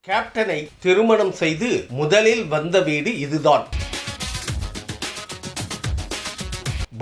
கேப்டனை திருமணம் செய்து முதலில் வந்த வீடு இதுதான்.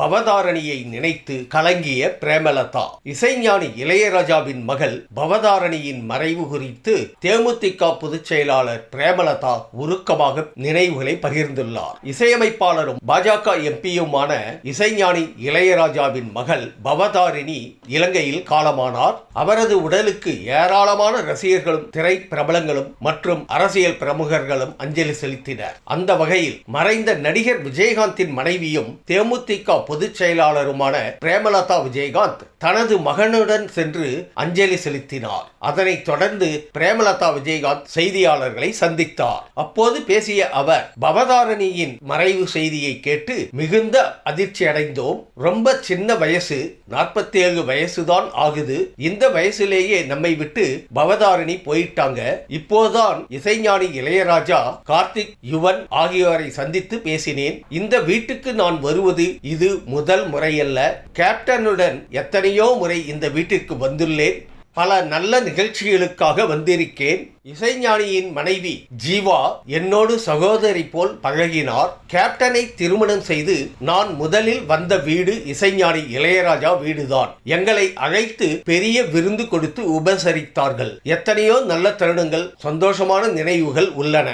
பவதாரணியை நினைத்து கலங்கிய பிரேமலதா. இசைஞானி இளையராஜாவின் மகள் பவதாரணியின் மறைவு குறித்து தேமுதிக பொதுச் செயலாளர் பிரேமலதா உருக்கமாக நினைவுகளை பகிர்ந்துள்ளார். இசையமைப்பாளரும் பாஜக எம்பியுமான இசைஞானி இளையராஜாவின் மகள் பவதாரிணி இலங்கையில் காலமானார். அவரது உடலுக்கு ஏராளமான ரசிகர்களும் திரை பிரபலங்களும் மற்றும் அரசியல் பிரமுகர்களும் அஞ்சலி செலுத்தினர். அந்த வகையில் மறைந்த நடிகர் விஜயகாந்தின் மனைவியும் தேமுதிக பொதுச் செயலாளருமான பிரேமலதா விஜயகாந்த் தனது மகனுடன் சென்று அஞ்சலி செலுத்தினார். அதனைத் தொடர்ந்து பிரேமலதா விஜயகாந்த் செய்தியாளர்களை சந்தித்தார். அப்போது பேசிய அவர், பவதாரணியின் மறைவு செய்தியை கேட்டு மிகுந்த அதிர்ச்சி அடைந்தோம். ரொம்ப சின்ன வயசு, 47 வயசுதான் ஆகுது. இந்த வயசுலேயே நம்மை விட்டு பவதாரணி போயிட்டாங்க. இப்போதான் இசைஞானி இளையராஜா, கார்த்திக், யுவன் ஆகியோரை சந்தித்து பேசினேன். இந்த வீட்டுக்கு நான் வருவது இது முதல் முறையல்ல. கேப்டனுடன் எத்தனையோ முறை இந்த வீட்டிற்கு வந்துள்ளேன். பல நல்ல நிகழ்ச்சிகளுக்காக வந்திருக்கேன். இசைஞானியின் மனைவி ஜீவா என்னோடு சகோதரி போல் பழகினார். கேப்டனை திருமணம் செய்து நான் முதலில் வந்த வீடு இசைஞானி இளையராஜா வீடுதான். எங்களை அழைத்து பெரிய விருந்து கொடுத்து உபசரித்தார்கள். எத்தனையோ நல்ல தருணங்கள், சந்தோஷமான நினைவுகள் உள்ளன.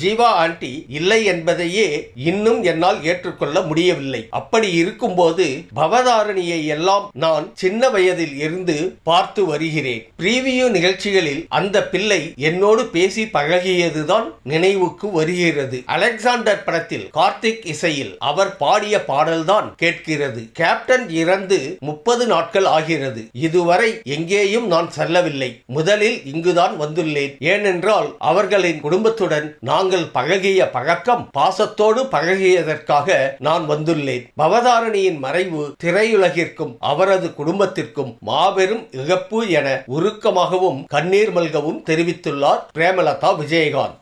ஜீவா ஆண்டி இல்லை என்பதையே இன்னும் என்னால் ஏற்றுக்கொள்ள முடியவில்லை. அப்படி இருக்கும்போது பவதாரணியை எல்லாம் நான் சின்ன வயதில் இருந்து பார்த்து வருகிறேன். பிரிவியூ நிகழ்ச்சிகளில் அந்த பிள்ளை என்னோடு பேசி பழகியதுதான் நினைவுக்கு வருகிறது. அலெக்சாண்டர் படத்தில் கார்த்திக் இசையில் அவர் பாடிய பாடல்தான் கேட்கிறது. கேப்டன் இறந்து 30 நாட்கள் ஆகிறது. இதுவரை எங்கேயும் நான் செல்லவில்லை. முதலில் இங்குதான் வந்துள்ளேன். ஏனென்றால் அவர்களின் குடும்பத்துடன் நாங்கள் பழகிய பழக்கம், பாசத்தோடு பழகியதற்காக நான் வந்துள்ளேன். பவதாரணியின் மறைவு திரையுலகிற்கும் அவரது குடும்பத்திற்கும் மாபெரும் இழப்பு என உருக்கமாகவும் கண்ணீர் மல்கவும் தெரிவித்துள்ளார் பிரேமலதா விஜயகாந்த்.